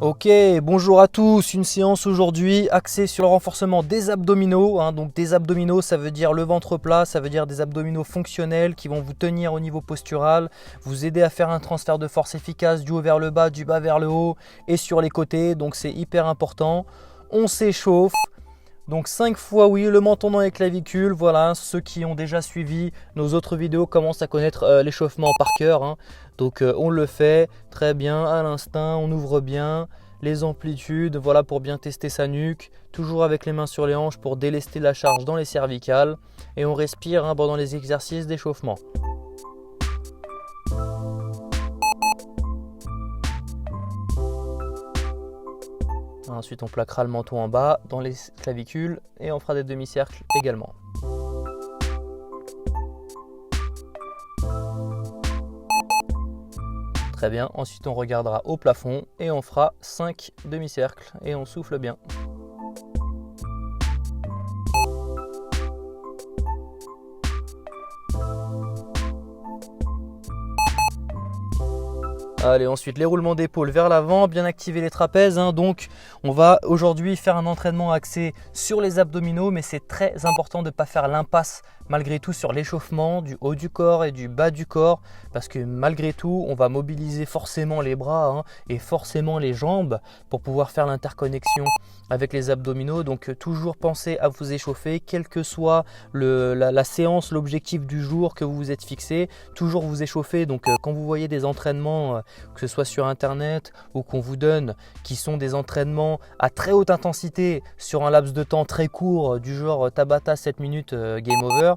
Ok, bonjour à tous, une séance aujourd'hui axée sur le renforcement des abdominaux. Donc des abdominaux, ça veut dire le ventre plat, ça veut dire des abdominaux fonctionnels qui vont vous tenir au niveau postural, vous aider à faire un transfert de force efficace du haut vers le bas, du bas vers le haut et sur les côtés. Donc c'est hyper important. On s'échauffe. Donc 5 fois oui, le menton dans les clavicules. Voilà, ceux qui ont déjà suivi nos autres vidéos commencent à connaître l'échauffement par cœur. Donc on le fait très bien à l'instinct, on ouvre bien les amplitudes, voilà, pour bien tester sa nuque. Toujours avec les mains sur les hanches pour délester la charge dans les cervicales. Et on respire pendant les exercices d'échauffement. Ensuite, on plaquera le menton en bas dans les clavicules et on fera des demi-cercles également. Très bien, ensuite on regardera au plafond et on fera 5 demi-cercles et on souffle bien. Allez, ensuite les roulements d'épaule vers l'avant, bien activer les trapèzes. Donc on va aujourd'hui faire un entraînement axé sur les abdominaux, mais c'est très important de ne pas faire l'impasse malgré tout sur l'échauffement du haut du corps et du bas du corps, parce que malgré tout on va mobiliser forcément les bras et forcément les jambes pour pouvoir faire l'interconnexion avec les abdominaux. Donc toujours pensez à vous échauffer, quelle que soit la séance, l'objectif du jour que vous vous êtes fixé, toujours vous échauffer. Donc quand vous voyez des entraînements que ce soit sur internet ou qu'on vous donne qui sont des entraînements à très haute intensité sur un laps de temps très court du genre Tabata 7 minutes game over,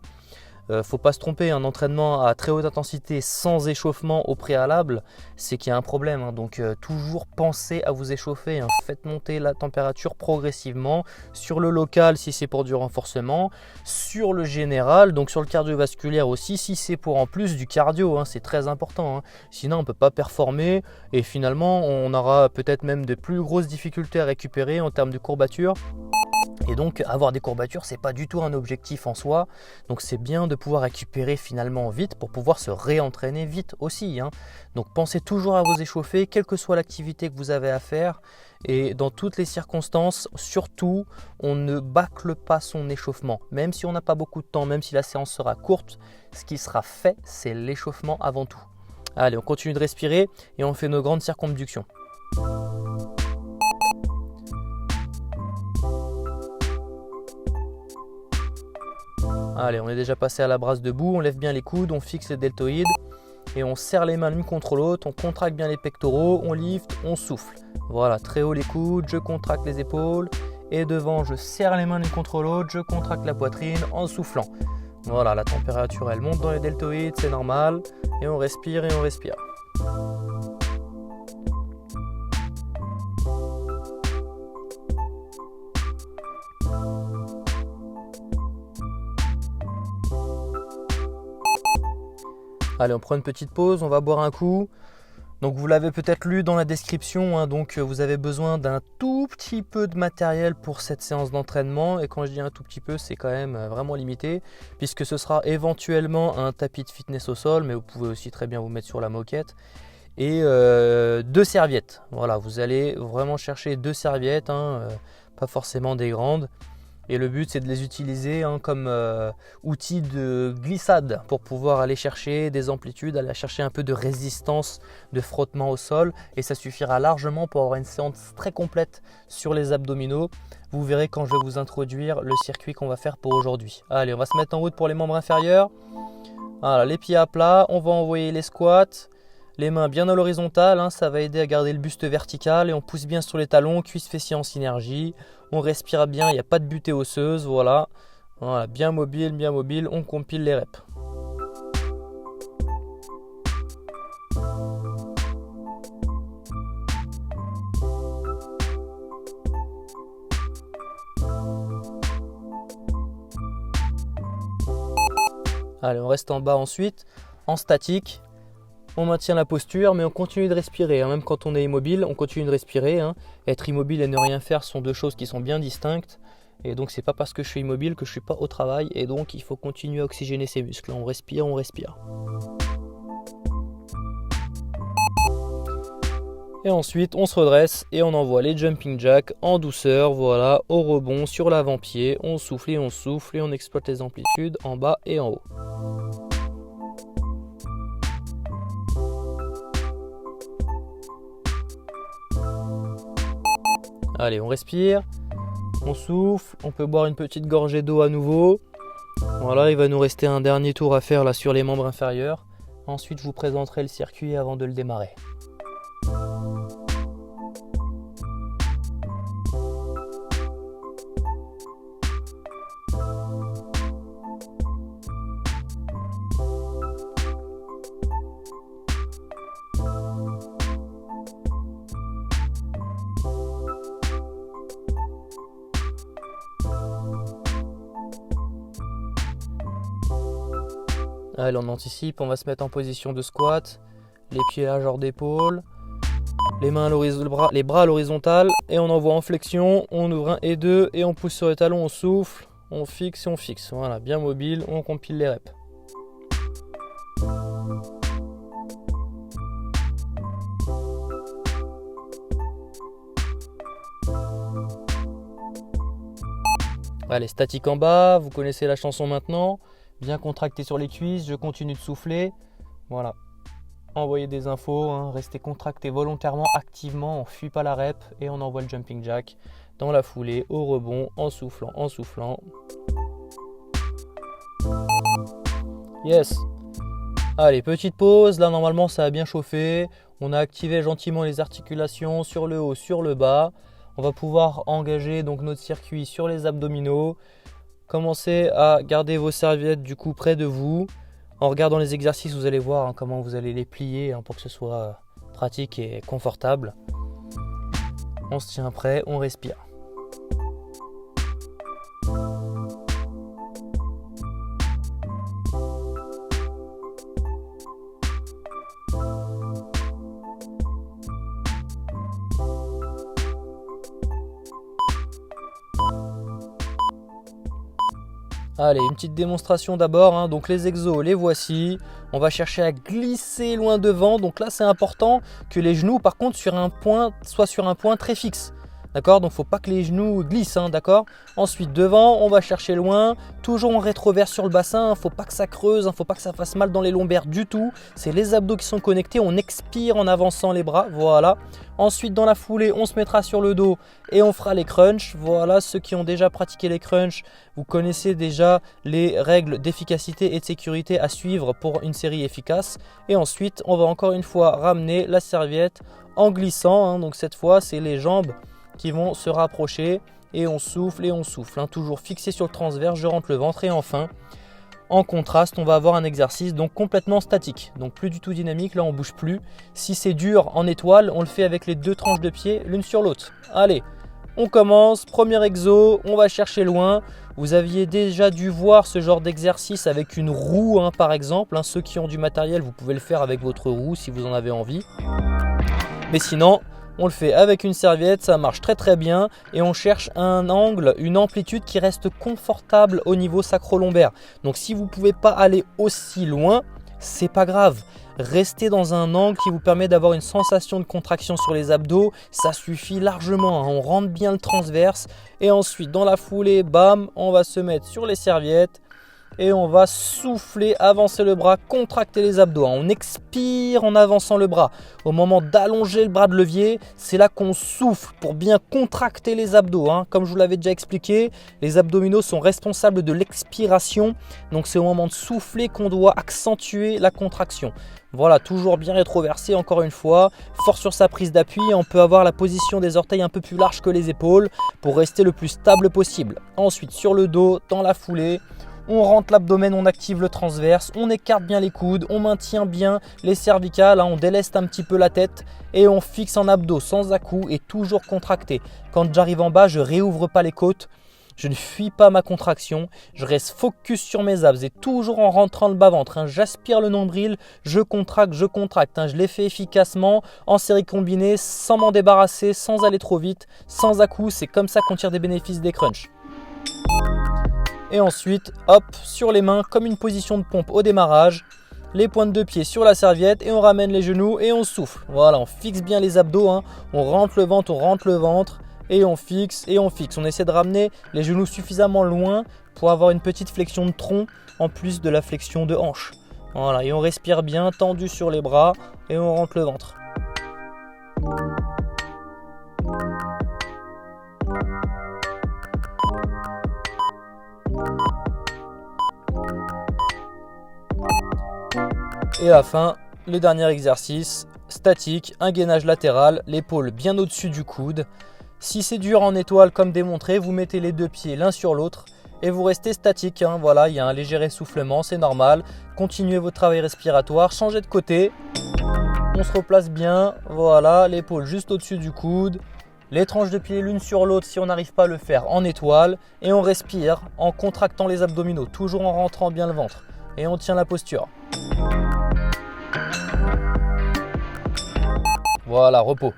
faut pas se tromper, un entraînement à très haute intensité sans échauffement au préalable, c'est qu'il y a un problème. Donc toujours pensez à vous échauffer, faites monter la température progressivement sur le local si c'est pour du renforcement, sur le général, donc sur le cardiovasculaire aussi si c'est pour en plus du cardio, c'est très important. Sinon on ne peut pas performer et finalement on aura peut-être même de plus grosses difficultés à récupérer en termes de courbature. Et donc avoir des courbatures, c'est pas du tout un objectif en soi. Donc c'est bien de pouvoir récupérer finalement vite pour pouvoir se réentraîner vite aussi. Donc pensez toujours à vous échauffer, quelle que soit l'activité que vous avez à faire. Et dans toutes les circonstances, surtout, on ne bâcle pas son échauffement. Même si on n'a pas beaucoup de temps, même si la séance sera courte, ce qui sera fait, c'est l'échauffement avant tout. Allez, on continue de respirer et on fait nos grandes circonductions. Allez, on est déjà passé à la brasse debout, on lève bien les coudes, on fixe les deltoïdes et on serre les mains l'une contre l'autre, on contracte bien les pectoraux, on lift, on souffle. Voilà, très haut les coudes, je contracte les épaules et devant je serre les mains l'une contre l'autre, je contracte la poitrine en soufflant. Voilà, la température elle monte dans les deltoïdes, c'est normal et on respire et on respire. Allez, on prend une petite pause, on va boire un coup. Donc vous l'avez peut-être lu dans la description, donc vous avez besoin d'un tout petit peu de matériel pour cette séance d'entraînement. Et quand je dis un tout petit peu, c'est quand même vraiment limité, puisque ce sera éventuellement un tapis de fitness au sol, mais vous pouvez aussi très bien vous mettre sur la moquette. Et 2 serviettes. Voilà, vous allez vraiment chercher 2 serviettes, pas forcément des grandes. Et le but c'est de les utiliser comme outil de glissade pour pouvoir aller chercher des amplitudes, aller chercher un peu de résistance de frottement au sol. Et ça suffira largement pour avoir une séance très complète sur les abdominaux. Vous verrez quand je vais vous introduire le circuit qu'on va faire pour aujourd'hui. Allez, on va se mettre en route pour les membres inférieurs. Voilà, les pieds à plat, on va envoyer les squats. Les mains bien à l'horizontale, ça va aider à garder le buste vertical et on pousse bien sur les talons, cuisses fessiers en synergie. On respire bien, il n'y a pas de butée osseuse, voilà, bien mobile, on compile les reps. Allez, on reste en bas ensuite, en statique. On maintient la posture, mais on continue de respirer. Même quand on est immobile, on continue de respirer. Être immobile et ne rien faire sont deux choses qui sont bien distinctes. Et donc, c'est pas parce que je suis immobile que je suis pas au travail. Et donc, il faut continuer à oxygéner ses muscles. On respire, on respire. Et ensuite, on se redresse et on envoie les jumping jacks en douceur, voilà, au rebond sur l'avant-pied. On souffle et on exploite les amplitudes en bas et en haut. Allez, on respire, on souffle, on peut boire une petite gorgée d'eau à nouveau. Voilà, il va nous rester un dernier tour à faire là sur les membres inférieurs. Ensuite, je vous présenterai le circuit avant de le démarrer. Allez, on anticipe, on va se mettre en position de squat, les pieds à genre d'épaule, les mains à l'horizontale, les bras à l'horizontale, et on envoie en flexion, on ouvre un et deux, et on pousse sur les talons, on souffle, on fixe et on fixe. Voilà, bien mobile, on compile les reps. Allez, statique en bas, vous connaissez la chanson maintenant. Bien contracté sur les cuisses, je continue de souffler. Voilà. Envoyez des infos, hein. Restez contracté volontairement, activement, on ne fuit pas la rep et on envoie le jumping jack dans la foulée, au rebond, en soufflant, en soufflant. Yes. Allez, petite pause. Là, normalement, ça a bien chauffé. On a activé gentiment les articulations sur le haut, sur le bas. On va pouvoir engager donc notre circuit sur les abdominaux. Commencez à garder vos serviettes du coup près de vous. En regardant les exercices, vous allez voir comment vous allez les plier pour que ce soit pratique et confortable. On se tient prêt, on respire. Allez, une petite démonstration d'abord, donc les exos, les voici. On va chercher à glisser loin devant. Donc là, c'est important que les genoux, par contre, soient sur un point très fixe. D'accord? Donc, il ne faut pas que les genoux glissent, d'accord? Ensuite, devant, on va chercher loin. Toujours en rétrovers sur le bassin. Il ne faut pas que ça creuse, il ne faut pas que ça fasse mal dans les lombaires du tout. C'est les abdos qui sont connectés. On expire en avançant les bras. Voilà. Ensuite, dans la foulée, on se mettra sur le dos et on fera les crunchs. Voilà, ceux qui ont déjà pratiqué les crunchs, vous connaissez déjà les règles d'efficacité et de sécurité à suivre pour une série efficace. Et ensuite, on va encore une fois ramener la serviette en glissant. Donc cette fois, c'est les jambes qui vont se rapprocher et on souffle, toujours fixé sur le transverse, je rentre le ventre et enfin en contraste on va avoir un exercice donc complètement statique, donc plus du tout dynamique, là on bouge plus. Si c'est dur en étoile, on le fait avec les deux tranches de pied l'une sur l'autre. Allez, on commence, premier exo, on va chercher loin. Vous aviez déjà dû voir ce genre d'exercice avec une roue par exemple, ceux qui ont du matériel vous pouvez le faire avec votre roue si vous en avez envie, mais sinon on le fait avec une serviette, ça marche très très bien et on cherche un angle, une amplitude qui reste confortable au niveau sacro-lombaire. Donc si vous ne pouvez pas aller aussi loin, c'est pas grave. Restez dans un angle qui vous permet d'avoir une sensation de contraction sur les abdos, ça suffit largement. On rentre bien le transverse et ensuite dans la foulée, bam, on va se mettre sur les serviettes. Et on va souffler, avancer le bras, contracter les abdos. On expire en avançant le bras. Au moment d'allonger le bras de levier, c'est là qu'on souffle pour bien contracter les abdos. Comme je vous l'avais déjà expliqué, les abdominaux sont responsables de l'expiration. Donc c'est au moment de souffler qu'on doit accentuer la contraction. Voilà, toujours bien rétroversé encore une fois. Fort sur sa prise d'appui. On peut avoir la position des orteils un peu plus large que les épaules pour rester le plus stable possible. Ensuite, sur le dos, dans la foulée. On rentre l'abdomen, on active le transverse, on écarte bien les coudes, on maintient bien les cervicales, on déleste un petit peu la tête et on fixe en abdos sans à-coups et toujours contracté. Quand j'arrive en bas, je ne réouvre pas les côtes, je ne fuis pas ma contraction, je reste focus sur mes abs et toujours en rentrant le bas-ventre. J'aspire le nombril, je contracte. Je l'ai fait efficacement en série combinée, sans m'en débarrasser, sans aller trop vite, sans à-coups. C'est comme ça qu'on tire des bénéfices des crunchs. Et ensuite, hop, sur les mains, comme une position de pompe au démarrage. les pointes de pied sur la serviette et on ramène les genoux et on souffle. Voilà, on fixe bien les abdos, hein. On rentre le ventre et on fixe et on fixe. On essaie de ramener les genoux suffisamment loin pour avoir une petite flexion de tronc en plus de la flexion de hanche. Voilà, et on respire bien, tendu sur les bras et on rentre le ventre. Et à la fin, le dernier exercice, statique, un gainage latéral, l'épaule bien au-dessus du coude. Si c'est dur en étoile comme démontré, vous mettez les deux pieds l'un sur l'autre et vous restez statique. Hein. Voilà, il y a un léger essoufflement, c'est normal. Continuez votre travail respiratoire, changez de côté. On se replace bien, voilà, l'épaule juste au-dessus du coude. Les tranches de pied l'une sur l'autre si on n'arrive pas à le faire en étoile. Et on respire en contractant les abdominaux, toujours en rentrant bien le ventre. Et on tient la posture. Voilà, repos.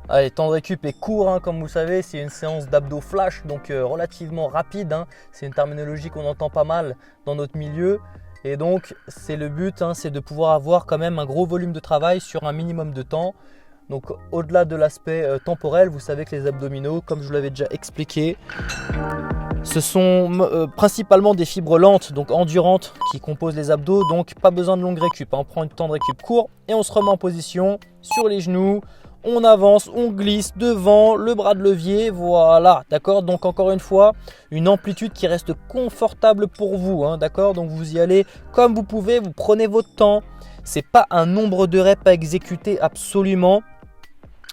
Allez, temps de récup est court, hein, comme vous le savez, c'est une séance d'abdos flash, donc relativement rapide. Hein. C'est une terminologie qu'on entend pas mal dans notre milieu. Et donc, c'est le but, hein, c'est de pouvoir avoir quand même un gros volume de travail sur un minimum de temps. Donc, au-delà de l'aspect temporel, vous savez que les abdominaux, comme je vous l'avais déjà expliqué, ce sont principalement des fibres lentes, donc endurantes, qui composent les abdos. Donc, pas besoin de longue récup. Hein. On prend un temps de récup court et on se remet en position sur les genoux. On avance, on glisse devant le bras de levier, voilà, d'accord. Donc encore une fois, une amplitude qui reste confortable pour vous, hein, d'accord. Donc vous y allez comme vous pouvez, vous prenez votre temps. C'est pas un nombre de reps à exécuter absolument.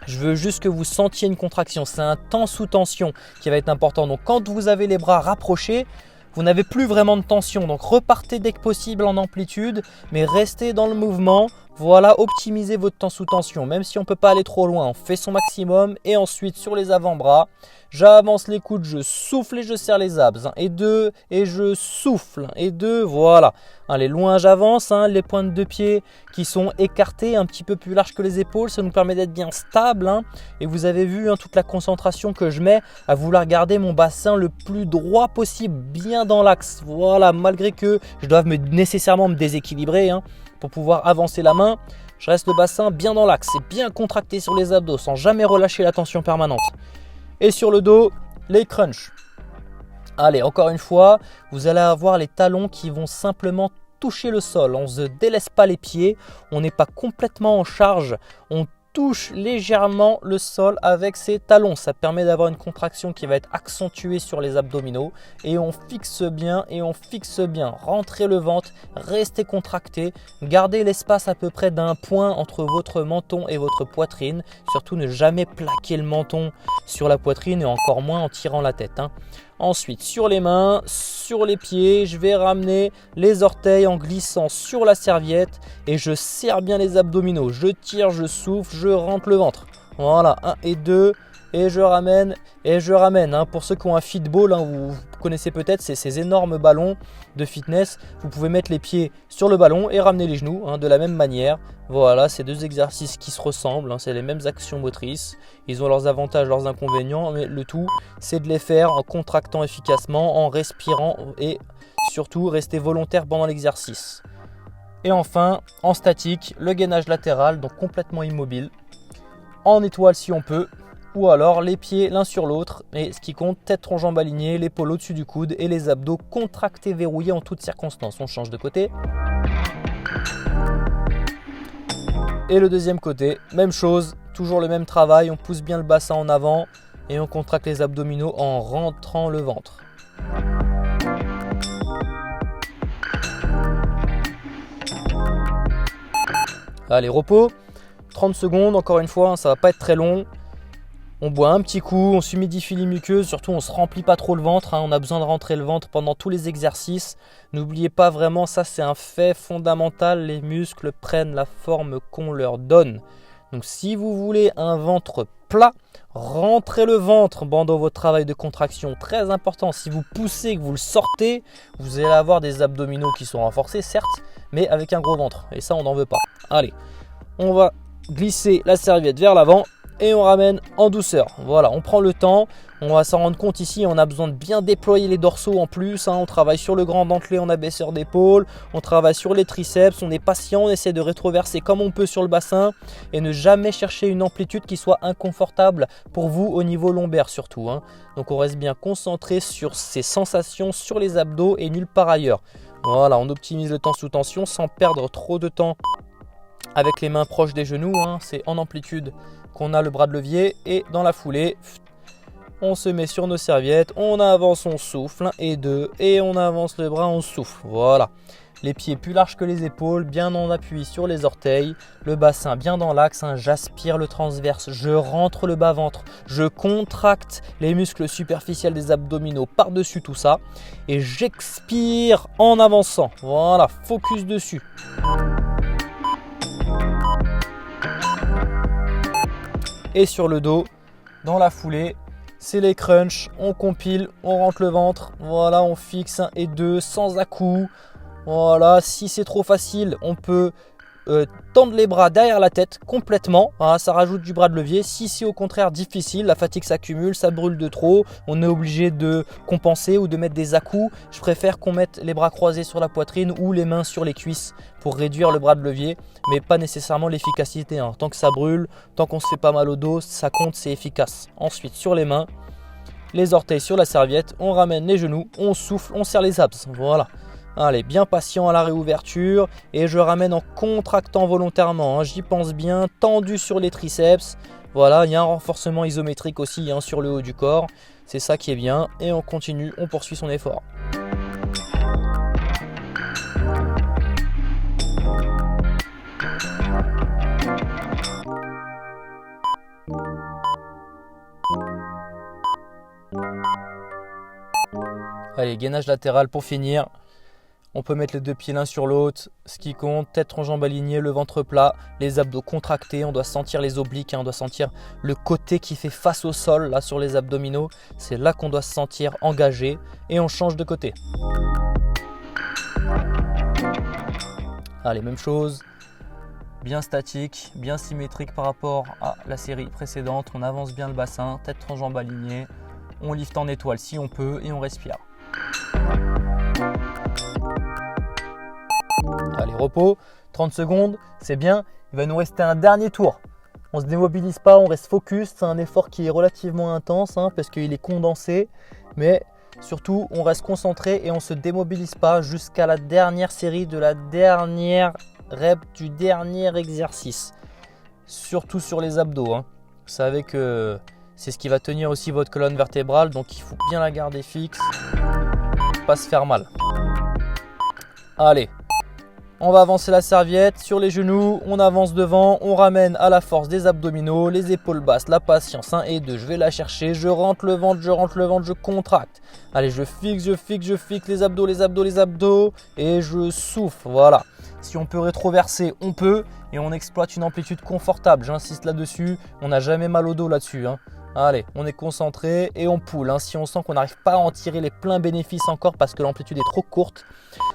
Je veux juste que vous sentiez une contraction. C'est un temps sous tension qui va être important. Donc quand vous avez les bras rapprochés, vous n'avez plus vraiment de tension. Donc repartez dès que possible en amplitude, mais restez dans le mouvement. Voilà, optimisez votre temps sous tension. Même si on ne peut pas aller trop loin, on fait son maximum. Et ensuite sur les avant-bras, j'avance les coudes, je souffle et je serre les abs. Et 2, et je souffle. Et 2, voilà. Allez, loin j'avance, hein, les pointes de pied qui sont écartées, un petit peu plus larges que les épaules. Ça nous permet d'être bien stable. Hein. Et vous avez vu, hein, toute la concentration que je mets à vouloir garder mon bassin le plus droit possible, bien dans l'axe. Voilà, malgré que je doive nécessairement me déséquilibrer, hein, pour pouvoir avancer la main. Je reste le bassin bien dans l'axe. C'est bien contracté sur les abdos sans jamais relâcher la tension permanente. Et sur le dos, les crunchs. Allez, encore une fois, vous allez avoir les talons qui vont simplement toucher le sol. On ne se délaisse pas les pieds, on n'est pas complètement en charge. On touche légèrement le sol avec ses talons. Ça permet d'avoir une contraction qui va être accentuée sur les abdominaux. Et on fixe bien et on fixe bien. Rentrez le ventre, restez contracté. Gardez l'espace à peu près d'un point entre votre menton et votre poitrine. Surtout ne jamais plaquer le menton sur la poitrine et encore moins en tirant la tête, hein. Ensuite, sur les mains, sur les pieds, je vais ramener les orteils en glissant sur la serviette et je serre bien les abdominaux. Je tire, je souffle, je rentre le ventre. Voilà, 1 et 2 et je ramène et je ramène. Hein. Pour ceux qui ont un fitball, hein, vous connaissez peut-être ces énormes ballons de fitness. Vous pouvez mettre les pieds sur le ballon et ramener les genoux, hein, de la même manière. Voilà, c'est deux exercices qui se ressemblent, hein, c'est les mêmes actions motrices. Ils ont leurs avantages, leurs inconvénients, mais le tout, c'est de les faire en contractant efficacement, en respirant et surtout rester volontaire pendant l'exercice. Et enfin, en statique, le gainage latéral, donc complètement immobile, en étoile si on peut, ou alors les pieds l'un sur l'autre. Et ce qui compte, tête, tronc, jambes alignées, l'épaule au-dessus du coude et les abdos contractés, verrouillés en toutes circonstances. On change de côté. Et le deuxième côté, même chose, toujours le même travail, on pousse bien le bassin en avant et on contracte les abdominaux en rentrant le ventre. Allez, repos, 30 secondes, encore une fois, ça ne va pas être très long. On boit un petit coup, on s'humidifie les muqueuses, surtout on ne se remplit pas trop le ventre, hein, on a besoin de rentrer le ventre pendant tous les exercices. N'oubliez pas vraiment, ça c'est un fait fondamental, les muscles prennent la forme qu'on leur donne. Donc si vous voulez un ventre plat, rentrez le ventre pendant votre travail de contraction, très important. Si vous poussez, que vous le sortez, vous allez avoir des abdominaux qui sont renforcés certes, mais avec un gros ventre et ça on n'en veut pas. Allez, on va glisser la serviette vers l'avant. et on ramène en douceur. Voilà, on prend le temps, on va s'en rendre compte ici, on a besoin de bien déployer les dorsaux en plus, hein. On travaille sur le grand dentelé en abaisseur d'épaule, on travaille sur les triceps, on est patient, on essaie de rétroverser comme on peut sur le bassin et ne jamais chercher une amplitude qui soit inconfortable pour vous au niveau lombaire surtout, hein. Donc on reste bien concentré sur ces sensations sur les abdos et nulle part ailleurs. Voilà, on optimise le temps sous tension sans perdre trop de temps avec les mains proches des genoux, hein. C'est en amplitude qu'on a le bras de levier et dans la foulée, on se met sur nos serviettes, on avance, on souffle, 1 et 2 et on avance le bras, on souffle. Voilà, les pieds plus larges que les épaules, bien en appui sur les orteils, le bassin bien dans l'axe, hein. J'aspire le transverse, je rentre le bas-ventre, je contracte les muscles superficiels des abdominaux par-dessus tout ça et j'expire en avançant. Voilà, focus dessus. Et sur le dos, dans la foulée, c'est les crunchs, on compile, on rentre le ventre, voilà, on fixe 1 et 2 sans à-coups. Voilà, si c'est trop facile, on peut tendre les bras derrière la tête complètement, hein, ça rajoute du bras de levier. Si c'est au contraire difficile, la fatigue s'accumule, ça brûle de trop, on est obligé de compenser ou de mettre des à-coups. Je préfère qu'on mette les bras croisés sur la poitrine ou les mains sur les cuisses pour réduire le bras de levier, mais pas nécessairement l'efficacité, hein. Tant que ça brûle, tant qu'on se fait pas mal au dos, ça compte, c'est efficace. Ensuite, sur les mains, les orteils sur la serviette, on ramène les genoux, on souffle, on serre les abs. Voilà. Allez, bien patient à la réouverture et je ramène en contractant volontairement, hein. J'y pense bien, tendu sur les triceps. Voilà, il y a un renforcement isométrique aussi, hein, sur le haut du corps. C'est ça qui est bien et on continue, on poursuit son effort. Allez, gainage latéral pour finir. On peut mettre les 2 pieds l'un sur l'autre, ce qui compte, tête en jambes alignées, le ventre plat, les abdos contractés, on doit sentir les obliques, hein, on doit sentir le côté qui fait face au sol là sur les abdominaux, c'est là qu'on doit se sentir engagé et on change de côté. Allez, même chose, bien statique, bien symétrique par rapport à la série précédente, on avance bien le bassin, tête en jambes alignées, on lift en étoile si on peut et on respire. Allez, repos, 30 secondes, c'est bien. Il va nous rester un dernier tour. On ne se démobilise pas, on reste focus. C'est un effort qui est relativement intense, hein, parce qu'il est condensé. Mais surtout, on reste concentré et on ne se démobilise pas jusqu'à la dernière série de la dernière rep du dernier exercice. Surtout sur les abdos, hein. Vous savez que c'est ce qui va tenir aussi votre colonne vertébrale. Donc, il faut bien la garder fixe, pas se faire mal. Allez. On va avancer la serviette sur les genoux, on avance devant, on ramène à la force des abdominaux, les épaules basses, la patience, 1 et 2, je vais la chercher, je rentre le ventre, je contracte. Allez, je fixe les abdos, et je souffle, voilà. Si on peut rétroverser, on peut, et on exploite une amplitude confortable, j'insiste là-dessus, on n'a jamais mal au dos là-dessus, hein. Allez, on est concentré et on poule, hein. Si on sent qu'on n'arrive pas à en tirer les pleins bénéfices encore parce que l'amplitude est trop courte,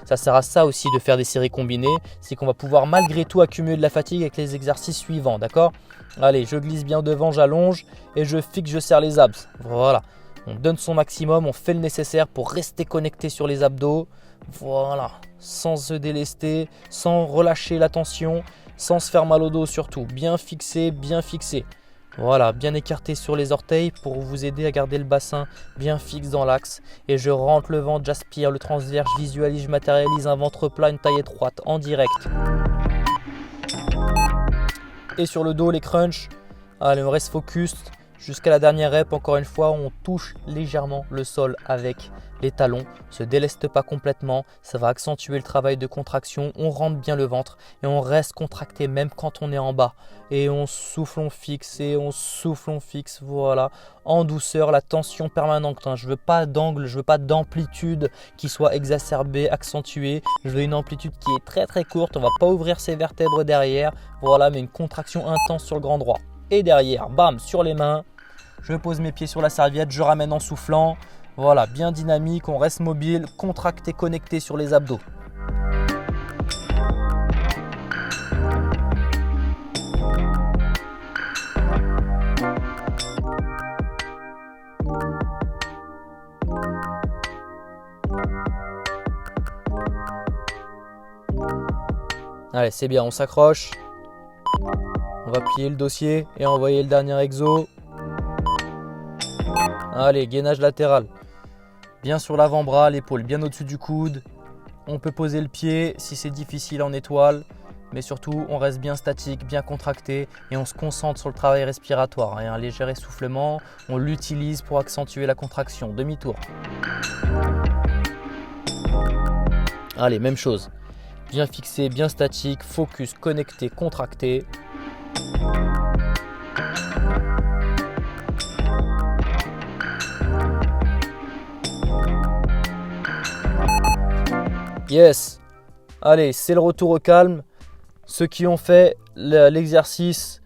ça sert à ça aussi de faire des séries combinées, c'est qu'on va pouvoir malgré tout accumuler de la fatigue avec les exercices suivants, d'accord? Allez, je glisse bien devant, j'allonge et je fixe, je serre les abs. Voilà, on donne son maximum, on fait le nécessaire pour rester connecté sur les abdos. Voilà, sans se délester, sans relâcher la tension, sans se faire mal au dos surtout. Bien fixé, bien fixé. Voilà, bien écarté sur les orteils pour vous aider à garder le bassin bien fixe dans l'axe. Et je rentre le ventre, j'aspire le transverse, je visualise, je matérialise un ventre plat, une taille étroite en direct. Et sur le dos, les crunchs. Allez, on reste focus jusqu'à la dernière rep. Encore une fois, on touche légèrement le sol avec les talons. Ne se déleste pas complètement. Ça va accentuer le travail de contraction. On rentre bien le ventre et on reste contracté même quand on est en bas. Et on souffle, on fixe et on souffle, on fixe. Voilà, en douceur, la tension permanente. Je ne veux pas d'angle, je ne veux pas d'amplitude qui soit exacerbée, accentuée. Je veux une amplitude qui est très très courte. On ne va pas ouvrir ses vertèbres derrière. Voilà, mais une contraction intense sur le grand droit. Et derrière, bam, sur les mains. Je pose mes pieds sur la serviette, je ramène en soufflant. Voilà, bien dynamique, on reste mobile, contracté, connecté sur les abdos. Allez, c'est bien, on s'accroche. On va plier le dossier et envoyer le dernier exo. Allez, gainage latéral. Bien sur l'avant-bras, l'épaule bien au-dessus du coude. On peut poser le pied si c'est difficile en étoile. Mais surtout, on reste bien statique, bien contracté et on se concentre sur le travail respiratoire. Et un léger essoufflement, on l'utilise pour accentuer la contraction. Demi-tour. Allez, même chose. Bien fixé, bien statique, focus, connecté, contracté. Yes. Allez, c'est le retour au calme. Ceux qui ont fait l'exercice,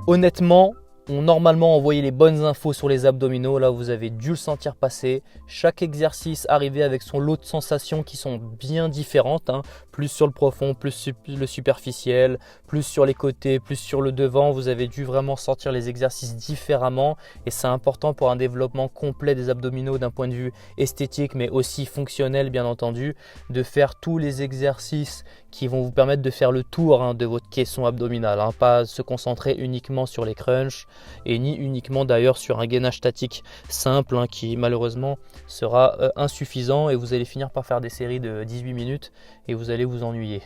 honnêtement, ont normalement envoyé les bonnes infos sur les abdominaux. Là, vous avez dû le sentir passer. Chaque exercice arrivait avec son lot de sensations qui sont bien différentes. Plus sur le profond, plus le superficiel, plus sur les côtés, plus sur le devant. Vous avez dû vraiment sentir les exercices différemment. Et c'est important pour un développement complet des abdominaux d'un point de vue esthétique, mais aussi fonctionnel, bien entendu, de faire tous les exercices qui vont vous permettre de faire le tour de votre caisson abdominale. Pas se concentrer uniquement sur les crunchs et ni uniquement d'ailleurs sur un gainage statique simple qui malheureusement sera insuffisant et vous allez finir par faire des séries de 18 minutes et vous allez vous ennuyer.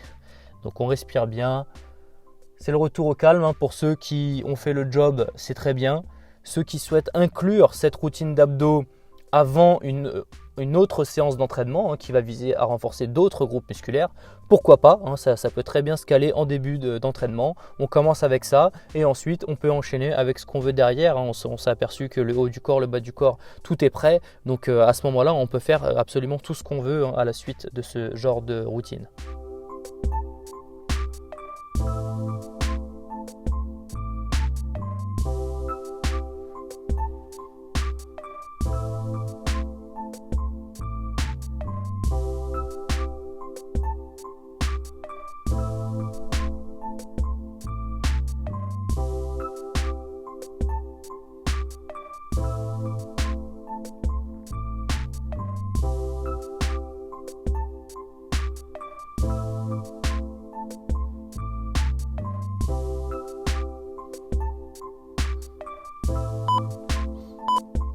Donc on respire bien. C'est le retour au calme. Pour ceux qui ont fait le job, c'est très bien. Ceux qui souhaitent inclure cette routine d'abdos avant une autre séance d'entraînement qui va viser à renforcer d'autres groupes musculaires, pourquoi pas, ça peut très bien se caler en début d'entraînement. On commence avec ça et ensuite on peut enchaîner avec ce qu'on veut derrière. On s'est aperçu que le haut du corps, le bas du corps, tout est prêt. Donc à ce moment-là, on peut faire absolument tout ce qu'on veut à la suite de ce genre de routine.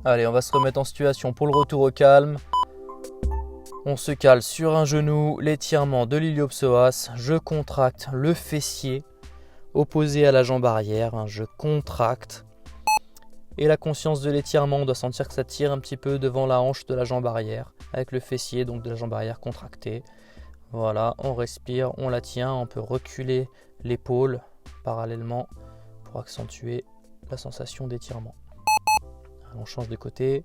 Allez, on va se remettre en situation pour le retour au calme. On se cale sur un genou, l'étirement de l'iliopsoas. Je contracte le fessier opposé à la jambe arrière. Je contracte. Et la conscience de l'étirement, on doit sentir que ça tire un petit peu devant la hanche de la jambe arrière. Avec le fessier donc de la jambe arrière contracté. Voilà, on respire, on la tient. On peut reculer l'épaule parallèlement pour accentuer la sensation d'étirement. On change de côté.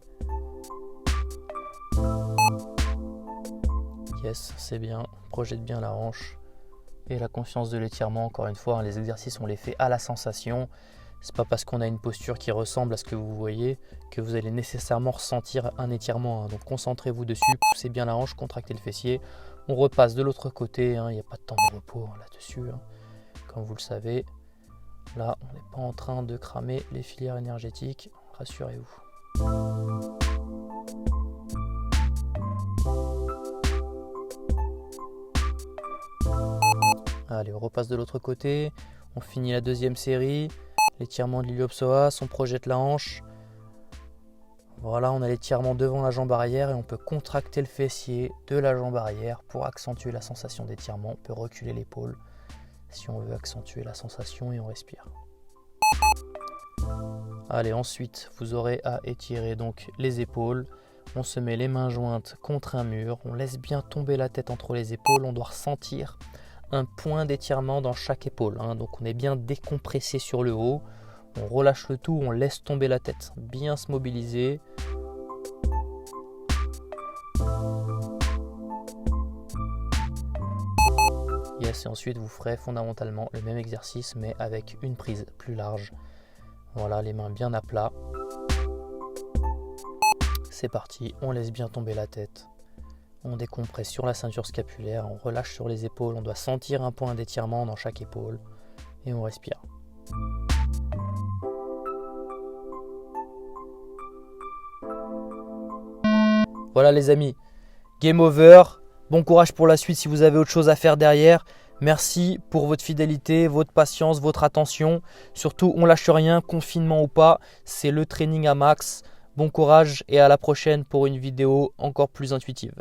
Yes, c'est bien. On projette bien la hanche. Et la conscience de l'étirement, encore une fois, les exercices, on les fait à la sensation. C'est pas parce qu'on a une posture qui ressemble à ce que vous voyez que vous allez nécessairement ressentir un étirement. Donc concentrez-vous dessus, poussez bien la hanche, contractez le fessier. On repasse de l'autre côté. Il n'y a pas de temps de repos là-dessus. Comme vous le savez, là, on n'est pas en train de cramer les filières énergétiques. Rassurez-vous. Allez, on repasse de l'autre côté. On finit la deuxième série. L'étirement de l'iliopsoas, on projette la hanche. Voilà, on a l'étirement devant la jambe arrière et on peut contracter le fessier de la jambe arrière pour accentuer la sensation d'étirement. On peut reculer l'épaule si on veut accentuer la sensation et on respire. Allez, ensuite, vous aurez à étirer donc les épaules. On se met les mains jointes contre un mur. On laisse bien tomber la tête entre les épaules. On doit ressentir un point d'étirement dans chaque épaule. Donc on est bien décompressé sur le haut. On relâche le tout, on laisse tomber la tête. Bien se mobiliser. Yes, et ensuite vous ferez fondamentalement le même exercice mais avec une prise plus large. Voilà, les mains bien à plat. C'est parti, on laisse bien tomber la tête. On décompresse sur la ceinture scapulaire, on relâche sur les épaules. On doit sentir un point d'étirement dans chaque épaule. Et on respire. Voilà les amis, game over. Bon courage pour la suite si vous avez autre chose à faire derrière. Merci pour votre fidélité, votre patience, votre attention. Surtout, on lâche rien, confinement ou pas, c'est le training à max. Bon courage et à la prochaine pour une vidéo encore plus intuitive.